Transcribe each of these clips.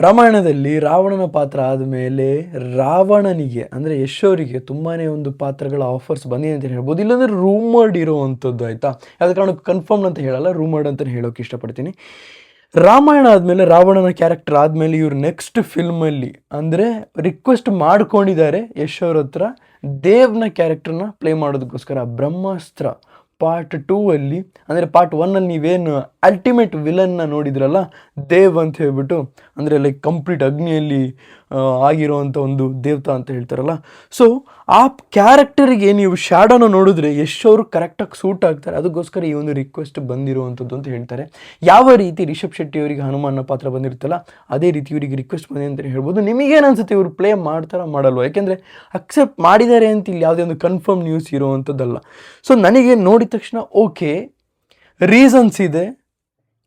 ರಾಮಾಯಣದಲ್ಲಿ ರಾವಣನ ಪಾತ್ರ ಆದಮೇಲೆ ರಾವಣನಿಗೆ ಅಂದರೆ ಯಶ್ ಅವರಿಗೆ ತುಂಬಾ ಒಂದು ಪಾತ್ರಗಳ ಆಫರ್ಸ್ ಬಂದಿದೆ ಅಂತ ಹೇಳ್ಬೋದು. ಇಲ್ಲಾಂದರೆ ರೂಮರ್ಡ್ ಇರೋವಂಥದ್ದು, ಆಯಿತಾ. ಯಾವುದೇ ಕಾರಣಕ್ಕೂ ಕನ್ಫರ್ಮ್ ಅಂತ ಹೇಳಲ್ಲ, ರೂಮರ್ಡ್ ಅಂತ ಹೇಳೋಕೆ ಇಷ್ಟಪಡ್ತೀನಿ. ರಾಮಾಯಣ ಆದಮೇಲೆ ರಾವಣನ ಕ್ಯಾರೆಕ್ಟರ್ ಆದಮೇಲೆ ಇವರು ನೆಕ್ಸ್ಟ್ ಫಿಲ್ಮಲ್ಲಿ ಅಂದರೆ ರಿಕ್ವೆಸ್ಟ್ ಮಾಡ್ಕೊಂಡಿದ್ದಾರೆ ಯಶ್ ಅವ್ರ ಹತ್ರ ದೇವ್ನ ಕ್ಯಾರೆಕ್ಟರ್ನ ಪ್ಲೇ ಮಾಡೋದಕ್ಕೋಸ್ಕರ. ಬ್ರಹ್ಮಾಸ್ತ್ರ ಪಾರ್ಟ್ 2 ಅಲ್ಲಿ, ಅಂದರೆ ಪಾರ್ಟ್ 1 ನೀವೇನು ಅಲ್ಟಿಮೇಟ್ ವಿಲನ್ನ ನೋಡಿದ್ರಲ್ಲ ದೇವ್ ಅಂತ ಹೇಳ್ಬಿಟ್ಟು, ಅಂದರೆ ಲೈಕ್ ಕಂಪ್ಲೀಟ್ ಅಗ್ನಿಯಲ್ಲಿ ಆಗಿರೋವಂಥ ಒಂದು ದೇವತಾ ಅಂತ ಹೇಳ್ತಾರಲ್ಲ, ಸೊ ಆ ಕ್ಯಾರೆಕ್ಟರಿಗೆ ನೀವು ಶ್ಯಾಡೋನ ನೋಡಿದ್ರೆ ಯಶ್ ಅವರು ಕರೆಕ್ಟಾಗಿ ಸೂಟ್ ಆಗ್ತಾರೆ. ಅದಕ್ಕೋಸ್ಕರ ಈ ಒಂದು ರಿಕ್ವೆಸ್ಟ್ ಬಂದಿರುವಂಥದ್ದು ಅಂತ ಹೇಳ್ತಾರೆ. ಯಾವ ರೀತಿ ರಿಷಬ್ ಶೆಟ್ಟಿ ಅವರಿಗೆ ಹನುಮಾನ್ನ ಪಾತ್ರ ಬಂದಿರುತ್ತಲ್ಲ ಅದೇ ರೀತಿ ಇವರಿಗೆ ರಿಕ್ವೆಸ್ಟ್ ಬಂದಿದೆ ಅಂತ ಹೇಳ್ಬೋದು. ನಿಮಗೇನು ಅನ್ಸುತ್ತೆ, ಇವರು ಪ್ಲೇ ಮಾಡ್ತಾರಾ ಮಾಡಲ್ವ? ಯಾಕೆಂದರೆ ಅಕ್ಸೆಪ್ಟ್ ಮಾಡಿದ್ದಾರೆ ಅಂತ ಇಲ್ಲಿ ಯಾವುದೇ ಒಂದು ಕನ್ಫರ್ಮ್ ನ್ಯೂಸ್ ಇರೋವಂಥದ್ದಲ್ಲ. ಸೊ ನನಗೆ ನೋಡಿದ ತಕ್ಷಣ ಓಕೆ, ರೀಸನ್ಸ್ ಇದೆ,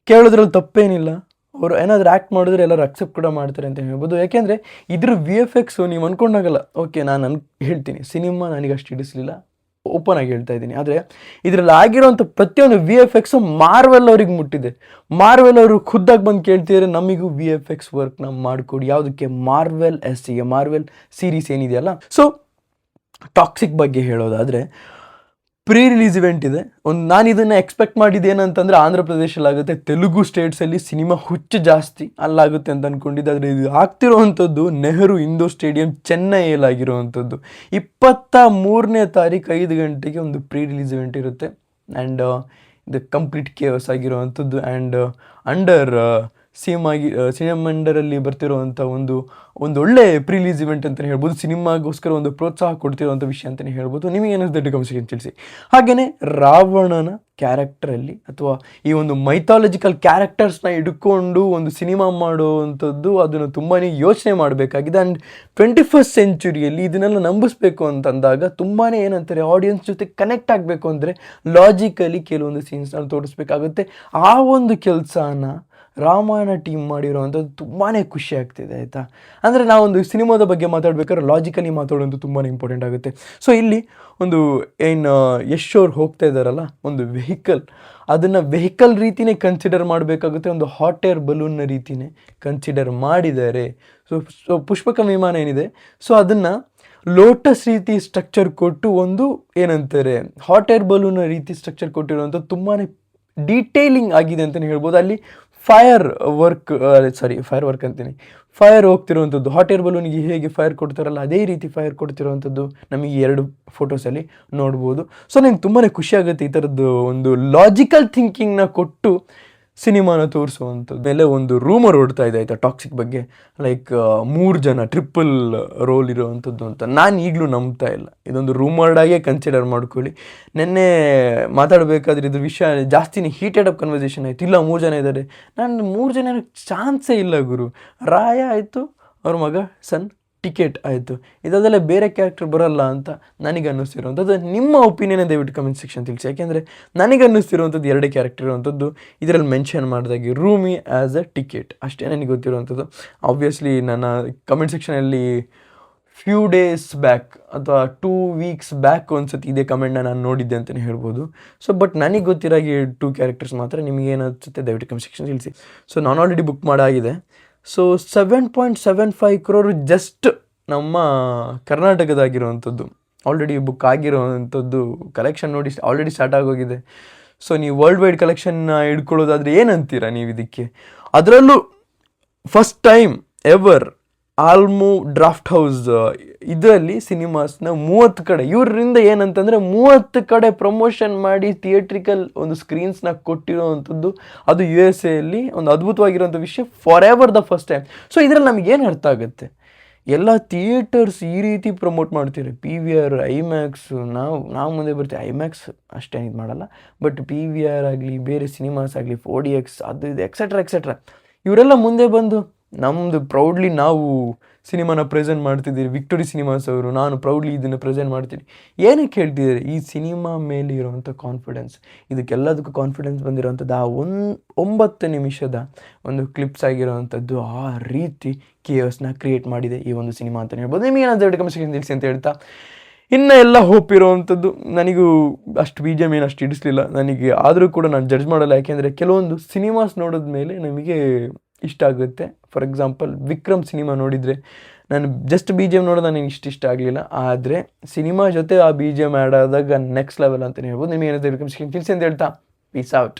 ಕೇಳೋದ್ರಲ್ಲಿ ತಪ್ಪೇನಿಲ್ಲ. ಅವರು ಏನಾದರೂ ಆ್ಯಕ್ಟ್ ಮಾಡಿದ್ರೆ ಎಲ್ಲರೂ ಅಕ್ಸೆಪ್ಟ್ ಕೂಡ ಮಾಡ್ತಾರೆ ಅಂತ ಹೇಳ್ಬೋದು. ಯಾಕೆಂದರೆ ಇದ್ರ VFX ನೀವು ಅಂದ್ಕೊಂಡಾಗಲ್ಲ. ಓಕೆ, ನಾನು ಹೇಳ್ತೀನಿ, ಸಿನಿಮಾ ನನಗೆ ಅಷ್ಟು ಹಿಡಿಸಲಿಲ್ಲ, ಓಪನ್ ಆಗಿ ಹೇಳ್ತಾ ಇದ್ದೀನಿ. ಆದರೆ ಇದರಲ್ಲಿ ಆಗಿರೋಂಥ ಪ್ರತಿಯೊಂದು VFX ಮಾರ್ವೆಲ್ ಅವ್ರಿಗೆ ಮುಟ್ಟಿದೆ. ಮಾರ್ವೆಲ್ ಅವರು ಖುದ್ದಾಗಿ ಬಂದು ಕೇಳ್ತಿದ್ದಾರೆ, ನಮಗೂ VFX ವರ್ಕ್ನ ಮಾಡಿಕೊಡಿ. ಯಾವುದಕ್ಕೆ? ಮಾರ್ವೆಲ್ SCಗೆ, ಮಾರ್ವೆಲ್ ಸೀರೀಸ್ ಏನಿದೆಯಲ್ಲ. ಸೊ ಟಾಕ್ಸಿಕ್ ಬಗ್ಗೆ ಹೇಳೋದಾದರೆ, ಪ್ರೀ ರಿಲೀಸ್ ಇವೆಂಟ್ ಇದೆ. ನಾನು ಇದನ್ನು ಎಕ್ಸ್ಪೆಕ್ಟ್ ಮಾಡಿದ್ದೇನಂತಂದರೆ ಆಂಧ್ರ ಪ್ರದೇಶಲ್ಲಿ ಆಗುತ್ತೆ, ತೆಲುಗು ಸ್ಟೇಟ್ಸಲ್ಲಿ ಸಿನಿಮಾ ಹುಚ್ಚು ಜಾಸ್ತಿ ಅಲ್ಲಾಗುತ್ತೆ ಅಂತ ಅಂದ್ಕೊಂಡಿದ್ದೆ. ಆದರೆ ಇದು ಆಗ್ತಿರೋವಂಥದ್ದು ನೆಹರು ಇಂಡೋರ್ ಸ್ಟೇಡಿಯಂ ಚೆನ್ನೈಯಲ್ಲಿ ಆಗಿರುವಂಥದ್ದು. 23ನೇ ತಾರೀಕು 5 ಗಂಟೆಗೆ ಒಂದು ಪ್ರೀ ರಿಲೀಸ್ ಇವೆಂಟ್ ಇರುತ್ತೆ. ಆ್ಯಂಡ್ ಇದು ಕಂಪ್ಲೀಟ್ ಕೇವಸ್ ಆಗಿರುವಂಥದ್ದು. ಆ್ಯಂಡ್ ಅಂಡರ್ ಸಿನಿಮಂಡರಲ್ಲಿ ಬರ್ತಿರೋವಂಥ ಒಂದು ಒಳ್ಳೆ ಪ್ರೀ ರಿಲೀಸ್ ಇವೆಂಟ್ ಅಂತಲೇ ಹೇಳ್ಬೋದು. ಸಿನಿಮಾಗೋಸ್ಕರ ಒಂದು ಪ್ರೋತ್ಸಾಹ ಕೊಡ್ತಿರೋವಂಥ ವಿಷಯ ಅಂತಲೇ ಹೇಳ್ಬೋದು. ನಿಮಗೆ ಏನಿದೆ ಕಮೆಂಟ್ ತಿಳಿಸಿ. ಹಾಗೆಯೇ ರಾವಣನ ಕ್ಯಾರೆಕ್ಟರಲ್ಲಿ ಅಥವಾ ಈ ಒಂದು ಮೈಥಾಲಜಿಕಲ್ ಕ್ಯಾರೆಕ್ಟರ್ಸ್ನ ಹಿಡ್ಕೊಂಡು ಒಂದು ಸಿನಿಮಾ ಮಾಡುವಂಥದ್ದು, ಅದನ್ನು ತುಂಬಾ ಯೋಚನೆ ಮಾಡಬೇಕಾಗಿದೆ. ಆ್ಯಂಡ್ 21st ಸೆಂಚುರಿಯಲ್ಲಿ ಇದನ್ನೆಲ್ಲ ನಂಬಿಸ್ಬೇಕು ಅಂತಂದಾಗ ತುಂಬಾ ಏನಂತಾರೆ, ಆಡಿಯನ್ಸ್ ಜೊತೆ ಕನೆಕ್ಟ್ ಆಗಬೇಕು ಅಂದರೆ ಲಾಜಿಕಲಿ ಕೆಲವೊಂದು ಸೀನ್ಸ್ನ ತೋರಿಸ್ಬೇಕಾಗುತ್ತೆ. ಆ ಒಂದು ಕೆಲಸನ ರಾಮಾಯಣ ಟೀಮ್ ಮಾಡಿರೋವಂಥದ್ದು ತುಂಬಾ ಖುಷಿ ಆಗ್ತಿದೆ, ಆಯಿತಾ. ಅಂದರೆ ನಾವೊಂದು ಸಿನಿಮಾದ ಬಗ್ಗೆ ಮಾತಾಡ್ಬೇಕಾದ್ರೆ ಲಾಜಿಕಲಿ ಮಾತಾಡೋದು ತುಂಬಾ ಇಂಪಾರ್ಟೆಂಟ್ ಆಗುತ್ತೆ. ಸೊ ಇಲ್ಲಿ ಒಂದು ಏನು ಯಶ್ ಅವ್ರು ಹೋಗ್ತಾ ಇದ್ದಾರಲ್ಲ ಒಂದು ವೆಹಿಕಲ್, ಅದನ್ನು ವೆಹಿಕಲ್ ರೀತಿಯೇ ಕನ್ಸಿಡರ್ ಮಾಡಬೇಕಾಗುತ್ತೆ, ಒಂದು ಹಾಟ್ ಏರ್ ಬಲೂನ್ನ ರೀತಿಯೇ ಕನ್ಸಿಡರ್ ಮಾಡಿದ್ದಾರೆ. ಸೊ ಪುಷ್ಪಕ ವಿಮಾನ ಏನಿದೆ, ಸೊ ಅದನ್ನು ಲೋಟಸ್ ರೀತಿ ಸ್ಟ್ರಕ್ಚರ್ ಕೊಟ್ಟು ಒಂದು ಏನಂತಾರೆ ಹಾಟ್ ಏರ್ ಬಲೂನ್ ರೀತಿ ಸ್ಟ್ರಕ್ಚರ್ ಕೊಟ್ಟಿರುವಂಥದ್ದು ತುಂಬಾ ಡೀಟೇಲಿಂಗ್ ಆಗಿದೆ ಅಂತಲೇ ಹೇಳ್ಬೋದು. ಅಲ್ಲಿ ಫೈರ್ ವರ್ಕ್ ಅಂತೀನಿ, ಫೈರ್ ಹೋಗ್ತಿರುವಂಥದ್ದು, ಹಾಟ್ ಏರ್ ಬಲೂನಿಗೆ ಹೇಗೆ ಫೈರ್ ಕೊಡ್ತಾರಲ್ಲ ಅದೇ ರೀತಿ ಫೈರ್ ಕೊಡ್ತಿರುವಂಥದ್ದು ನಮಗೆ 2 ಫೋಟೋಸಲ್ಲಿ ನೋಡ್ಬೋದು. ಸೊ ನಂಗೆ ತುಂಬಾ ಖುಷಿ ಆಗುತ್ತೆ ಈ ಥರದ್ದು ಒಂದು ಲಾಜಿಕಲ್ ಥಿಂಕಿಂಗ್ನ ಕೊಟ್ಟು ಸಿನಿಮಾನ ತೋರಿಸುವಂಥದ್ದು. ಮೇಲೆ ಒಂದು ರೂಮರ್ ಓಡ್ತಾ ಇದೆ, ಆಯಿತಾ, ಟಾಕ್ಸಿಕ್ ಬಗ್ಗೆ. ಲೈಕ್ 3 ಜನ ಟ್ರಿಪಲ್ ರೋಲ್ ಇರೋವಂಥದ್ದು ಅಂತ. ನಾನು ಈಗಲೂ ನಂಬ್ತಾ ಇಲ್ಲ. ಇದೊಂದು ರೂಮರ್ಡಾಗೇ ಕನ್ಸಿಡರ್ ಮಾಡ್ಕೊಳ್ಳಿ. ನೆನ್ನೆ ಮಾತಾಡಬೇಕಾದ್ರೆ ಇದ್ರ ವಿಷಯ ಜಾಸ್ತಿನೇ ಹೀಟೆಡ್ ಅಪ್ ಕನ್ವರ್ಸೇಷನ್ ಆಯಿತು. ಇಲ್ಲ 3 ಜನ ಇದ್ದಾರೆ, ನಾನು 3 ಜನ ಚಾನ್ಸೇ ಇಲ್ಲ ಗುರು. ರಾಯ ಆಯಿತು, ಅವ್ರ ಮಗ ಸನ್ ಟಿಕೆಟ್ ಆಯಿತು, ಇದೆಲ್ಲ ಬೇರೆ ಕ್ಯಾರೆಕ್ಟರ್ ಬರೋಲ್ಲ ಅಂತ ನನಗೆ ಅನ್ನಿಸ್ತಿರುವಂಥದ್ದು. ನಿಮ್ಮ ಒಪಿನಿಯನ್ ದಯವಿಟ್ಟು ಕಮೆಂಟ್ ಸೆಕ್ಷನ್ ತಿಳಿಸಿ. ಯಾಕೆಂದರೆ ನನಗೆ ಅನ್ನಿಸ್ತಿರುವಂಥದ್ದು 2 ಕ್ಯಾರೆಕ್ಟರ್ ಇರುವಂಥದ್ದು. ಇದರಲ್ಲಿ ಮೆನ್ಷನ್ ಮಾಡಿದಾಗೆ ರೂಮಿ ಆ್ಯಸ್ ಅ ಟಿಕೆಟ್ ಅಷ್ಟೇ ನನಗೆ ಗೊತ್ತಿರುವಂಥದ್ದು. ಆಬ್ವಿಯಸ್ಲಿ ನನ್ನ ಕಮೆಂಟ್ ಸೆಕ್ಷನಲ್ಲಿ ಫ್ಯೂ ಡೇಸ್ ಬ್ಯಾಕ್ ಅಥವಾ 2 ವೀಕ್ಸ್ ಬ್ಯಾಕ್ ಒಂದ್ಸತಿ ಇದೇ ಕಮೆಂಟ್ನ ನಾನು ನೋಡಿದ್ದೆ ಅಂತಲೇ ಹೇಳ್ಬೋದು. ಸೊ ಬಟ್ ನನಗೆ ಗೊತ್ತಿರಾಗಿ 2 ಕ್ಯಾರೆಕ್ಟರ್ಸ್ ಮಾತ್ರ. ನಿಮಗೆ ಏನಿಸುತ್ತೆ ದಯವಿಟ್ಟು ಕಮೆಂಟ್ ಸೆಕ್ಷನ್ ತಿಳಿಸಿ. ಸೊ ನಾನು ಆಲ್ರೆಡಿ ಬುಕ್ ಮಾಡಾಗಿದೆ. ಸೊ 7.75 crore ಜಸ್ಟ್ ನಮ್ಮ ಕರ್ನಾಟಕದಾಗಿರುವಂಥದ್ದು ಆಲ್ರೆಡಿ ಬುಕ್ ಆಗಿರೋವಂಥದ್ದು. ಕಲೆಕ್ಷನ್ ನೋಡಿ ಆಲ್ರೆಡಿ ಸ್ಟಾರ್ಟ್ ಆಗೋಗಿದೆ. ಸೊ ನೀವು ವರ್ಲ್ಡ್ ವೈಡ್ ಕಲೆಕ್ಷನ್ನ ಹಿಡ್ಕೊಳ್ಳೋದಾದರೆ ಏನಂತೀರಾ ನೀವು ಇದಕ್ಕೆ? ಅದರಲ್ಲೂ first time ever Alamo Drafthouse ಇದರಲ್ಲಿ ಸಿನಿಮಾಸ್ನ 30 ಕಡೆ, ಇವರಿಂದ ಏನಂತಂದರೆ 30 ಕಡೆ ಪ್ರಮೋಷನ್ ಮಾಡಿ ಥಿಯೇಟ್ರಿಕಲ್ ಒಂದು ಸ್ಕ್ರೀನ್ಸ್ನ ಕೊಟ್ಟಿರೋವಂಥದ್ದು. ಅದು USA ಒಂದು ಅದ್ಭುತವಾಗಿರೋಂಥ ವಿಷಯ. For ever the first time. So ಇದರಲ್ಲಿ ನಮಗೇನು ಅರ್ಥ ಆಗುತ್ತೆ, ಎಲ್ಲ ಥಿಯೇಟರ್ಸ್ ಈ ರೀತಿ ಪ್ರಮೋಟ್ ಮಾಡ್ತೀರಿ. PVR, ಐಮ್ಯಾಕ್ಸು, ನಾವು ಮುಂದೆ ಬರ್ತೀವಿ. ಐಮ್ಯಾಕ್ಸ್ ಅಷ್ಟೇನು ಇದು ಮಾಡಲ್ಲ, ಬಟ್ PVR ಆಗಲಿ, ಬೇರೆ ಸಿನಿಮಾಸ್ ಆಗಲಿ, 4DX ಅದು ಇದು ಎಕ್ಸೆಟ್ರಾ ಇವರೆಲ್ಲ ಮುಂದೆ ಬಂದು ನಮ್ಮದು ಪ್ರೌಡ್ಲಿ ನಾವು ಸಿನಿಮಾನ ಪ್ರೆಸೆಂಟ್ ಮಾಡ್ತಿದ್ದೀರಿ. ವಿಕ್ಟೋರಿ ಸಿನಿಮಾಸ್ ಅವರು, ನಾನು ಪ್ರೌಡ್ಲಿ ಇದನ್ನು ಪ್ರೆಸೆಂಟ್ ಮಾಡ್ತೀನಿ. ಏನಕ್ಕೆ ಹೇಳ್ತಿದ್ದಾರೆ? ಈ ಸಿನಿಮಾ ಮೇಲೆ ಇರೋವಂಥ ಕಾನ್ಫಿಡೆನ್ಸ್, ಇದಕ್ಕೆಲ್ಲದಕ್ಕೂ ಕಾನ್ಫಿಡೆನ್ಸ್ ಬಂದಿರೋವಂಥದ್ದು ಆ 9 ನಿಮಿಷದ ಒಂದು ಕ್ಲಿಪ್ಸ್ ಆಗಿರೋವಂಥದ್ದು ಆ ರೀತಿ ಕೇವಸ್ನ ಕ್ರಿಯೇಟ್ ಮಾಡಿದೆ ಈ ಒಂದು ಸಿನಿಮಾ ಅಂತಲೇ ಹೇಳ್ಬೋದು. ನಿಮಗೆ ಏನಾದರೂ ಕಮೆಂಟ್ ಸೆಕ್ಷನ್ ತಿಳಿಸಿ ಅಂತ ಹೇಳ್ತಾ, ಇನ್ನು ಎಲ್ಲ ಹೋಪ್ ಇರೋವಂಥದ್ದು. ನನಗೂ ಅಷ್ಟು BGM ಏನು ಅಷ್ಟು ಹಿಡಿಸ್ಲಿಲ್ಲ ನನಗೆ, ಆದರೂ ಕೂಡ ನಾನು ಜಡ್ಜ್ ಮಾಡಲ್ಲ. ಯಾಕೆಂದರೆ ಕೆಲವೊಂದು ಸಿನಿಮಾಸ್ ನೋಡಿದ ಮೇಲೆ ನಮಗೆ ಇಷ್ಟ ಆಗುತ್ತೆ. ಫಾರ್ ಎಕ್ಸಾಂಪಲ್ ವಿಕ್ರಮ್ ಸಿನಿಮಾ ನೋಡಿದರೆ ನಾನು ಜಸ್ಟ್ ಬಿ ಜಿ ಎಮ್ ನೋಡೋದು ನನಗೆ ಇಷ್ಟ ಆಗಲಿಲ್ಲ, ಆದರೆ ಸಿನಿಮಾ ಜೊತೆ ಆ ಬಿ ಜಿ ಎಮ್ ಆ್ಯಡ್ ಆದಾಗ ನೆಕ್ಸ್ಟ್ ಲೆವೆಲ್ ಅಂತಲೇ ಹೇಳ್ಬೋದು. ನಿಮಗೆ ಏನಾದರೂ ತಿಳಿಸಿ ಅಂತ ಹೇಳ್ತಾ ಪೀಸ್ ಔಟ್.